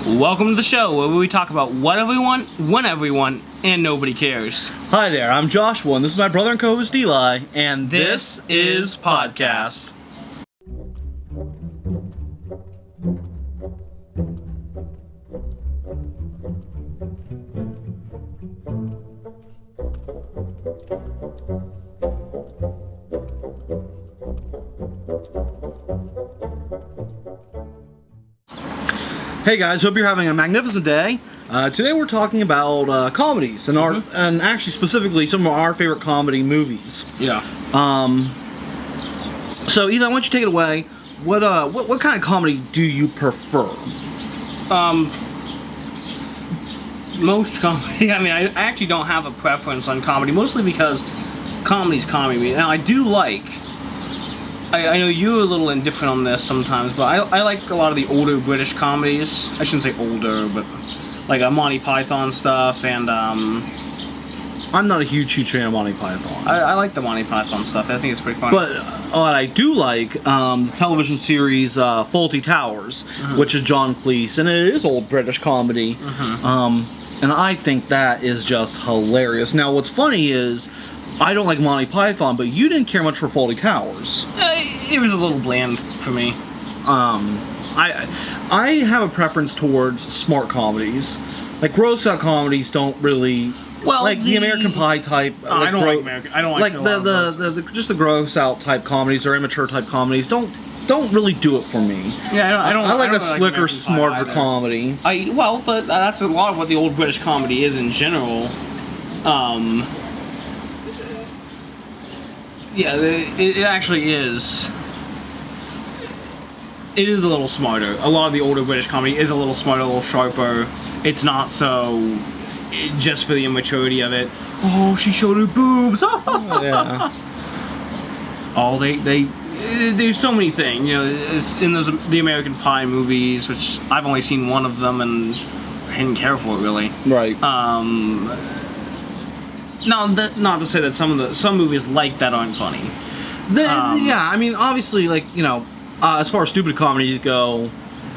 Welcome to the show where we talk about whatever we want, whenever we want, and nobody cares. Hi there, I'm Joshua, and this is my brother and co-host Eli, and This is Podcast. Hey guys, hope you're having a magnificent day. Today we're talking about comedies and and actually specifically some of our favorite comedy movies. Yeah. So Eli, why don't you take it away? What kind of comedy do you prefer? Most comedy. I mean, I actually don't have a preference on comedy, mostly because comedy's comedy. Now, I do like. I know you're a little indifferent on this sometimes, but I like a lot of the older British comedies. I shouldn't say older, but like Monty Python stuff, and I'm not a huge fan of Monty Python. I like the Monty Python stuff. I think it's pretty funny. But what I do like, the television series Fawlty Towers, which is John Cleese, and it is old British comedy. And I think that is just hilarious. Now, what's funny is, I don't like Monty Python, but you didn't care much for Fawlty Towers. It was a little bland for me. I have a preference towards smart comedies. Like gross out comedies don't really like the American Pie type. I don't like American. I don't like the just the gross out type comedies or immature type comedies don't really do it for me. Yeah, I don't. I like a slicker, smarter comedy. That's a lot of what the old British comedy is in general. Yeah, it actually is. It is a little smarter. A lot of the older British comedy is a little smarter, a little sharper. It's not so just for the immaturity of it. Oh, she showed her boobs. Yeah. Oh, there's so many things. You know, in the American Pie movies, which I've only seen one of them and I didn't care for it really. Right. No, not to say that some movies like that aren't funny. Yeah, I mean, obviously, like, you know, as far as stupid comedies go,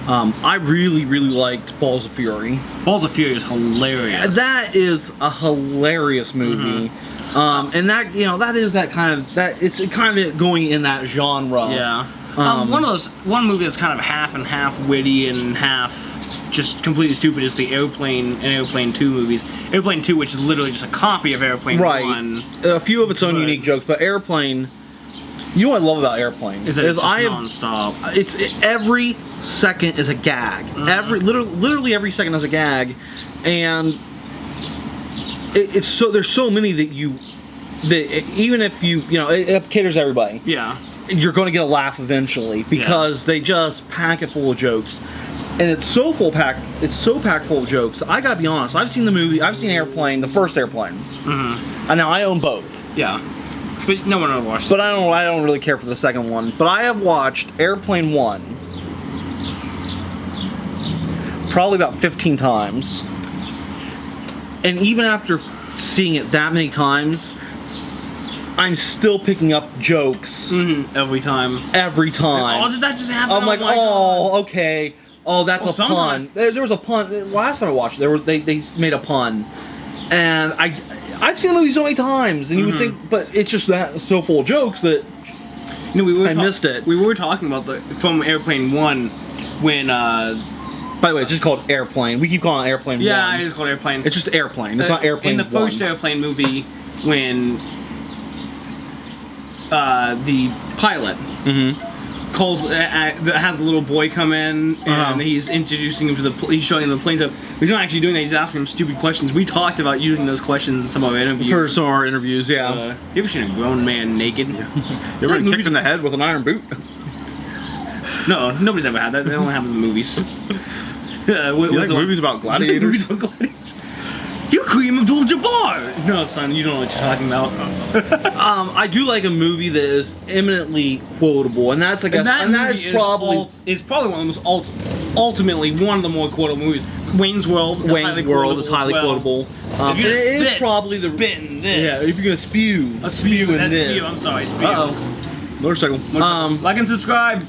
I really liked Balls of Fury. Balls of Fury is hilarious. That is a hilarious movie. And that, you know, it's kind of going in that genre. Yeah. One movie that's kind of half and half witty and half just completely stupid is the Airplane and Airplane 2 movies. Airplane 2, which is literally just a copy of Airplane 1. A few of its own unique jokes, but Airplane, you know what I love about Airplane? Is that it's just non-stop. Every second is a gag. Literally every second is a gag. And there's so many that even if it caters to everybody. Yeah. You're going to get a laugh eventually because they just pack it full of jokes. And it's so packed full of jokes. I gotta be honest, I've seen the movie, I've seen Airplane, the first Airplane. And now I own both. Yeah. But no one ever watched it. But I don't really care for the second one. But I have watched Airplane 1 probably about 15 times. And even after seeing it that many times, I'm still picking up jokes. Every time. Oh, did that just happen? I'm like, okay. Oh, that's a pun. There was a pun. Last time I watched it, they made a pun. And I've seen the movie so many times, and you would think, but it's just so full of jokes that I missed it. We were talking about from Airplane 1 when... By the way, it's just called Airplane. We keep calling it Airplane 1. Yeah, it is called Airplane. It's just Airplane. It's not Airplane 1. In the first Airplane movie, when the pilot... calls has a little boy come in and he's introducing him to he's showing him the planes up. He's not actually doing that. He's asking him stupid questions. We talked about using those questions in some of our interviews. For some of our interviews, yeah. You ever seen a grown man naked? You ever been kicked in the head with an iron boot? No, nobody's ever had that. That only happens in movies. Do you like movies about gladiators? You Kareem Abdul-Jabbar! No, son, you don't know what you're talking about. I do like a movie that is eminently quotable, and that's probably one of the most ultimately one of the more quotable movies. Wayne's World is highly quotable. If you're it is probably the spit in this. Yeah, if you're gonna spew in this. I'm sorry, spew. Motorcycle. Like and subscribe.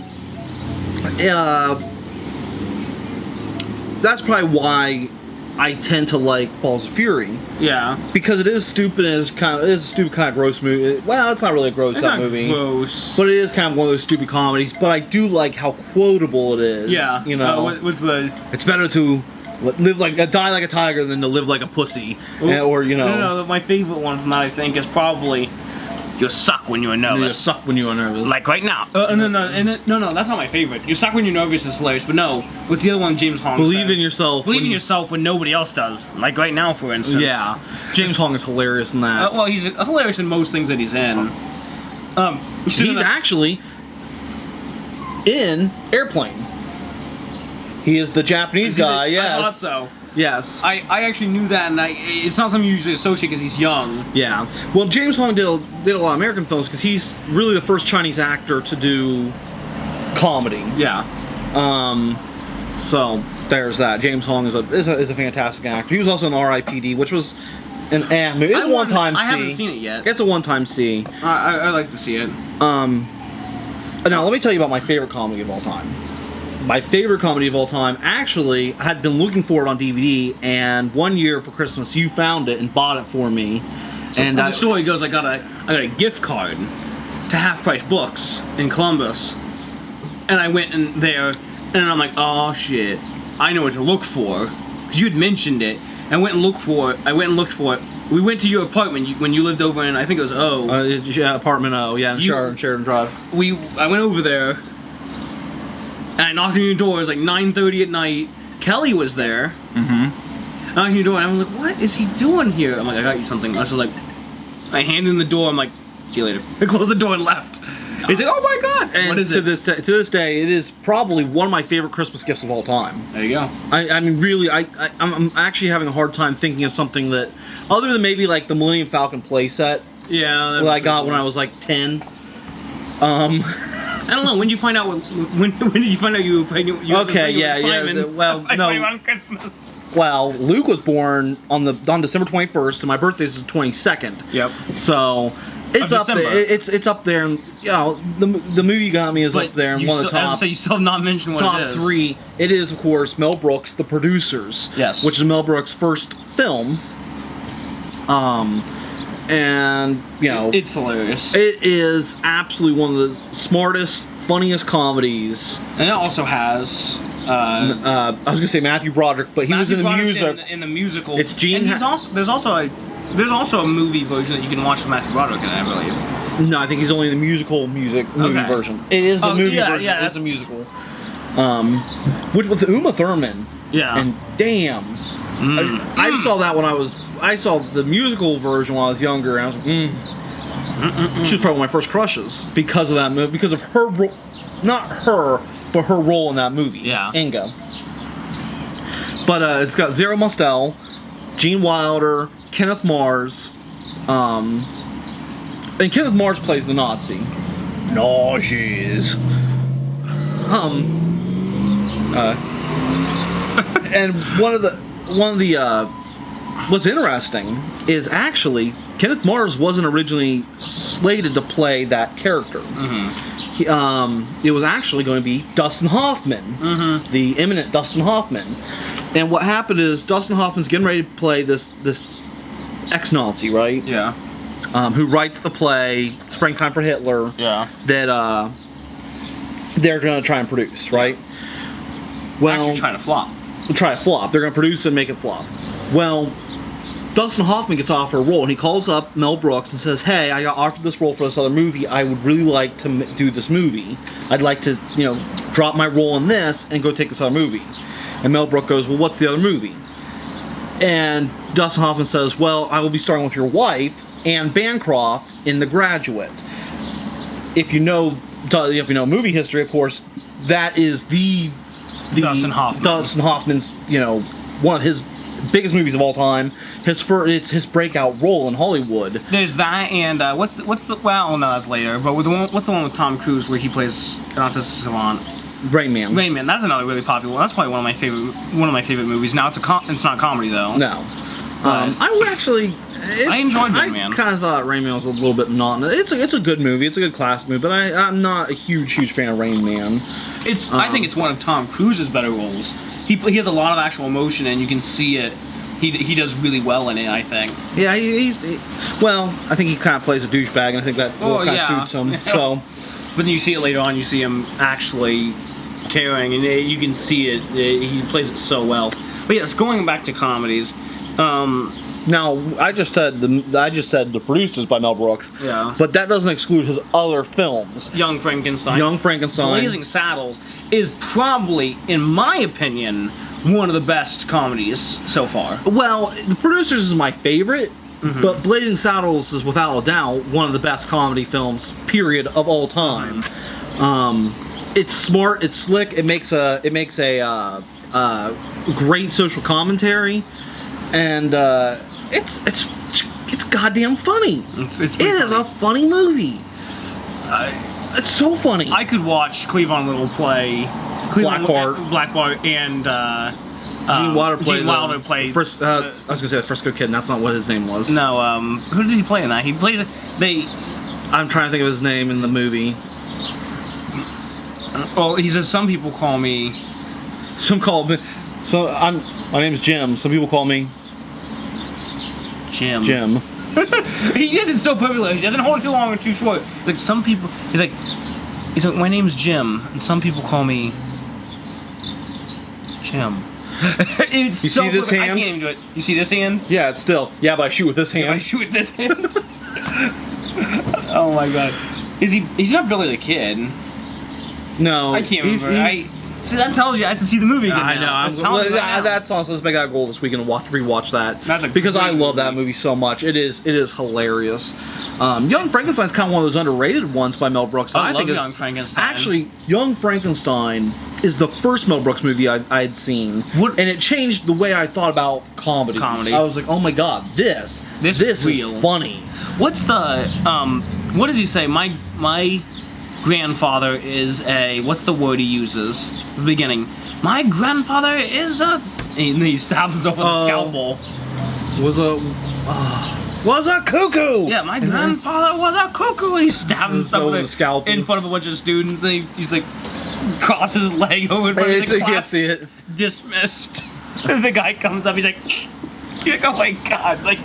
that's probably why I tend to like Balls of Fury. Yeah. Because it is stupid and it's a stupid kind of gross movie. Well, it's not really a gross out movie. Gross. But it is kind of one of those stupid comedies. But I do like how quotable it is. Yeah. You know, what's the? it's better to die like a tiger than to live like a pussy. Or you know. No, my favorite one from that I think is probably you suck when you're nervous. You suck when you are nervous. Like right now. No, that's not my favorite. You suck when you're nervous is hilarious, but no, with the other one, James Hong Believe says, in yourself. Believe in yourself when nobody else does. Like right now, for instance. Yeah. James Hong is hilarious in that. Well, he's hilarious in most things that he's in. He's actually in Airplane. He is the Japanese guy. Yes. I thought so. Yes. I actually knew that, and it's not something you usually associate because he's young. Yeah. Well, James Hong did a lot of American films because he's really the first Chinese actor to do comedy. Yeah. So there's that. James Hong is a fantastic actor. He was also in R.I.P.D., which was an movie. It's a one-time C. I haven't seen it yet. It's a one-time C. I like to see it. Now let me tell you about my favorite comedy of all time. My favorite comedy of all time, actually, I had been looking for it on DVD, and one year for Christmas, you found it and bought it for me. And the story goes, I got a gift card to Half Price Books in Columbus, and I went in there, and I'm like, oh shit, I know what to look for, because you had mentioned it. I went and looked for it. We went to your apartment when you lived over in, I think it was O. Yeah, apartment O. Yeah, in Sheridan Drive. I went over there. And I knocked on your door. It was like 9:30 at night. Kelly was there. Mm-hmm. Knocked on your door, and I was like, "What is he doing here?" I'm like, "I got you something." I was just like, I handed him the door. I'm like, "See you later." I closed the door and left. He's like, "Oh my god!" And what is it? To this day, it is probably one of my favorite Christmas gifts of all time. There you go. I mean, really, I'm actually having a hard time thinking of something that, other than maybe like the Millennium Falcon playset. Yeah. That I got when I was like 10. I don't know. When did you find out? When did you find out you were pregnant? Okay, yeah. Well, no. On Christmas. Well, Luke was born on December 21st, and my birthday is the 22nd. Yep. So it's up there. It's up there, and you know the movie you got me is up there, and one of the top. As I say, you still have not mentioned what it is. Top 3. It is, of course, Mel Brooks, The Producers. Yes. Which is Mel Brooks' first film. And you know, it's hilarious. It is absolutely one of the smartest, funniest comedies. And it also has I was gonna say Matthew Broderick, but he was in the music. In the musical. It's Gene. And there's also a movie version that you can watch with Matthew Broderick in it, I believe. No, I think he's only in the movie version. It is the movie version. Yeah, it's a musical. With Uma Thurman. Yeah. And damn, I saw that when I saw the musical version when I was younger, and I was like, She was probably one of my first crushes because of that movie, because of her, not her, but her role in that movie. Yeah. Inga. But it's got Zara Mostel, Gene Wilder, Kenneth Mars, and Kenneth Mars plays the Nazi. Nazis. And one of the what's interesting is actually Kenneth Mars wasn't originally slated to play that character. Mm-hmm. It was actually going to be Dustin Hoffman, the eminent Dustin Hoffman. And what happened is Dustin Hoffman's getting ready to play this ex-Nazi, right? Yeah. Who writes the play Springtime for Hitler? Yeah. That they're going to try and produce, right? Well, actually trying to flop. Try to flop. They're going to produce it and make it flop. Well, Dustin Hoffman gets offered a role, and he calls up Mel Brooks and says, "Hey, I got offered this role for this other movie. I would really like to do this movie. I'd like to, drop my role in this and go take this other movie." And Mel Brooks goes, "Well, what's the other movie?" And Dustin Hoffman says, "Well, I will be starring with your wife, Anne Bancroft, in The Graduate." If you know movie history, of course, that is the Dustin Hoffman's, one of his biggest movies of all time. It's his breakout role in Hollywood. There's that, and what's the well, no, that's later. But what's the one with Tom Cruise where he plays an autistic savant? Rain Man. Rain Man. That's another really popular one. That's probably one of my favorite movies. Now it's not comedy though. No. I would actually, I enjoyed Rain Man. I kind of thought Rain Man was a little bit monotonous. It's a good movie. It's a good class movie, but I'm not a huge fan of Rain Man. I think it's one of Tom Cruise's better roles. He has a lot of actual emotion, and you can see it. He does really well in it, I think. Yeah, well, I think he kind of plays a douchebag, and I think that kind of suits him. So, but then you see it later on. You see him actually caring, and you can see it. He plays it so well. But yes, going back to comedies. Now, I just said the producers by Mel Brooks. Yeah. But that doesn't exclude his other films. Young Frankenstein. Blazing Saddles is probably, in my opinion, one of the best comedies so far. Well, The Producers is my favorite, but Blazing Saddles is without a doubt one of the best comedy films, period, of all time. It's smart, it's slick, it makes a great social commentary, and it's goddamn funny. It is a funny movie. It's so funny. I could watch Cleavon Little play Black Bart and Gene Wilder played first. I was gonna say the Frisco Kid, and that's not what his name was. No, who did he play in that? He plays I'm trying to think of his name in the movie. Well, he says some people call me. My name's Jim. Some people call me Jim. He does it so perfectly. He doesn't hold it too long or too short. Like some people, he's like, my name's Jim, and some people call me Jim. It's you so see this perfect. hand? I can't even do it. You see this hand? Yeah, it's still. Yeah, but I shoot with this hand. Yeah, I shoot with this hand. Oh my god. He's not Billy the Kid. No. I can't remember. See, that tells you I have to see the movie again. I know. That's awesome. Let's make that goal this weekend and rewatch that. Because I love that movie so much. It is hilarious. Young Frankenstein's kind of one of those underrated ones by Mel Brooks. I love Young Frankenstein. Actually, Young Frankenstein is the first Mel Brooks movie I'd seen, and it changed the way I thought about comedy. I was like, oh my god, this is real. Funny. What's the what does he say? My grandfather is a, what's the word he uses at the beginning? My grandfather is a, and he stabs himself with a scalpel. Was a cuckoo. Yeah, my grandfather was a cuckoo, and he stabs himself with a scalpel in front of a bunch of students, and he's like crosses his leg over in front of the class. You can't see it. Dismissed. The guy comes up, he's like, oh my god, like,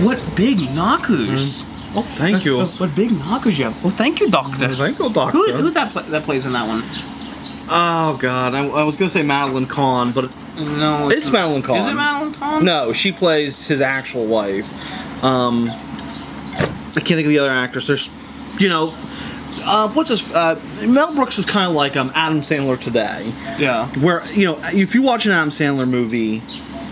what big knockers. Oh, thank you. What big knockers you have. Oh, thank you, Doctor. Thank you, Doctor. Who's that plays in that one? Oh, God. I was going to say Madeline Kahn, but no, it's Madeline Kahn. Is it Madeline Kahn? No, she plays his actual wife. I can't think of the other actors. There's, what's this? Mel Brooks is kind of like Adam Sandler today. Yeah. Where, if you watch an Adam Sandler movie,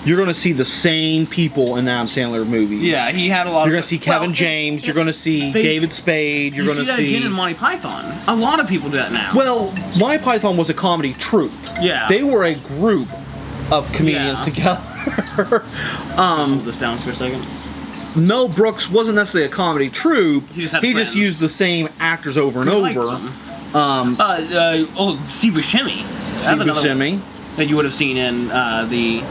you're going to see the same people in Adam Sandler movies. Yeah, he had a lot. You're going to see Kevin James. You're going to see David Spade. You're going to see that again in Monty Python. A lot of people do that now. Well, Monty Python was a comedy troupe. Yeah. They were a group of comedians together. Hold this down for a second. Mel Brooks wasn't necessarily a comedy troupe. He just used the same actors over and over. Steve Buscemi. Steve Buscemi. That you would have seen in the.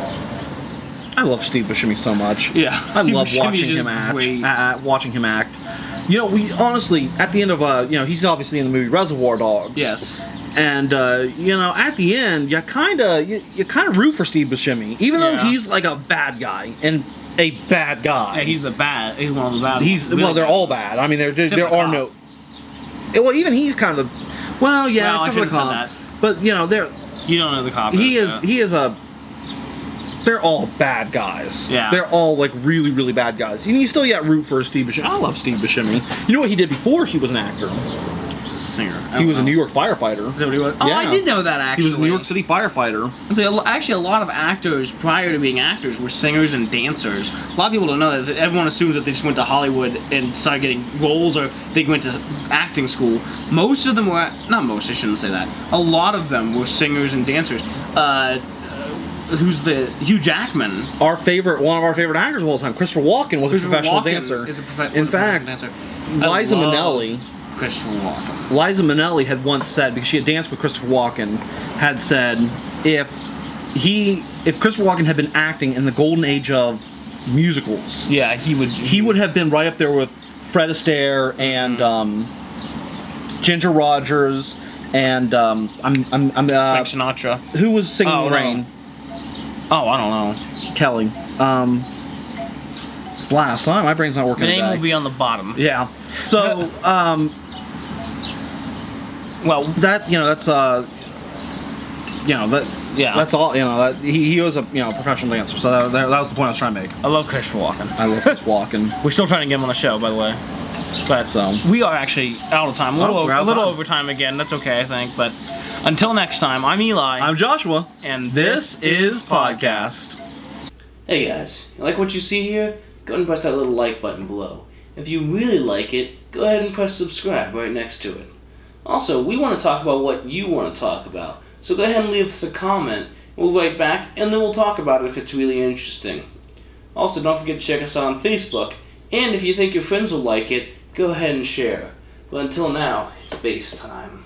I love Steve Buscemi so much. Yeah, I love watching him act. Watching him act. We honestly, at the end of he's obviously in the movie Reservoir Dogs. Yes. And at the end, you kind of root for Steve Buscemi, even though he's like a bad guy and a bad guy. Yeah, he's one of the bad. They're all bad. I mean, there are no. Well, even he's kind of. Except for the cop. But they're. You don't know the cop. He is a. They're all bad guys. Yeah. They're all like really, really bad guys. And you still root for Steve Buscemi. I love Steve Buscemi. You know what he did before he was an actor? He was a singer. He was a New York firefighter. Is that what he was? Oh, yeah. I did know that actually. He was a New York City firefighter. So actually, a lot of actors prior to being actors were singers and dancers. A lot of people don't know that. Everyone assumes that they just went to Hollywood and started getting roles, or they went to acting school. Most of them were not most. I shouldn't say that. A lot of them were singers and dancers. Who's the Hugh Jackman? One of our favorite actors of all time, Christopher Walken, was a professional dancer. In fact, Liza Minnelli. Christopher Walken. Liza Minnelli had once said, because she had danced with Christopher Walken, had said if Christopher Walken had been acting in the golden age of musicals. Yeah, He would have been right up there with Fred Astaire and Ginger Rogers and I'm Frank Sinatra. who was singing Oh, no. Rain? Oh, I don't know. Kelly. Blast. My brain's not working The name today. will be on the bottom. Yeah. So Well, that's that. yeah. That's all. That he was a professional dancer. So that was the point I was trying to make. I love Christopher Walken. I love this walking. We're still trying to get him on the show, by the way. But So. we are actually out of time. A little, we're out of time. over time again. That's okay, I think. But until next time, I'm Eli. I'm Joshua. and This is Podcast. Hey guys, you like what you see here? Go ahead and press that little like button below. If you really like it, go ahead and press subscribe right next to it. Also, we want to talk about what you want to talk about, so go ahead and leave us a comment. We'll write back, and then we'll talk about it if it's really interesting. Also, don't forget to check us out on Facebook, and if you think your friends will like it, go ahead and share. But until now, it's base time.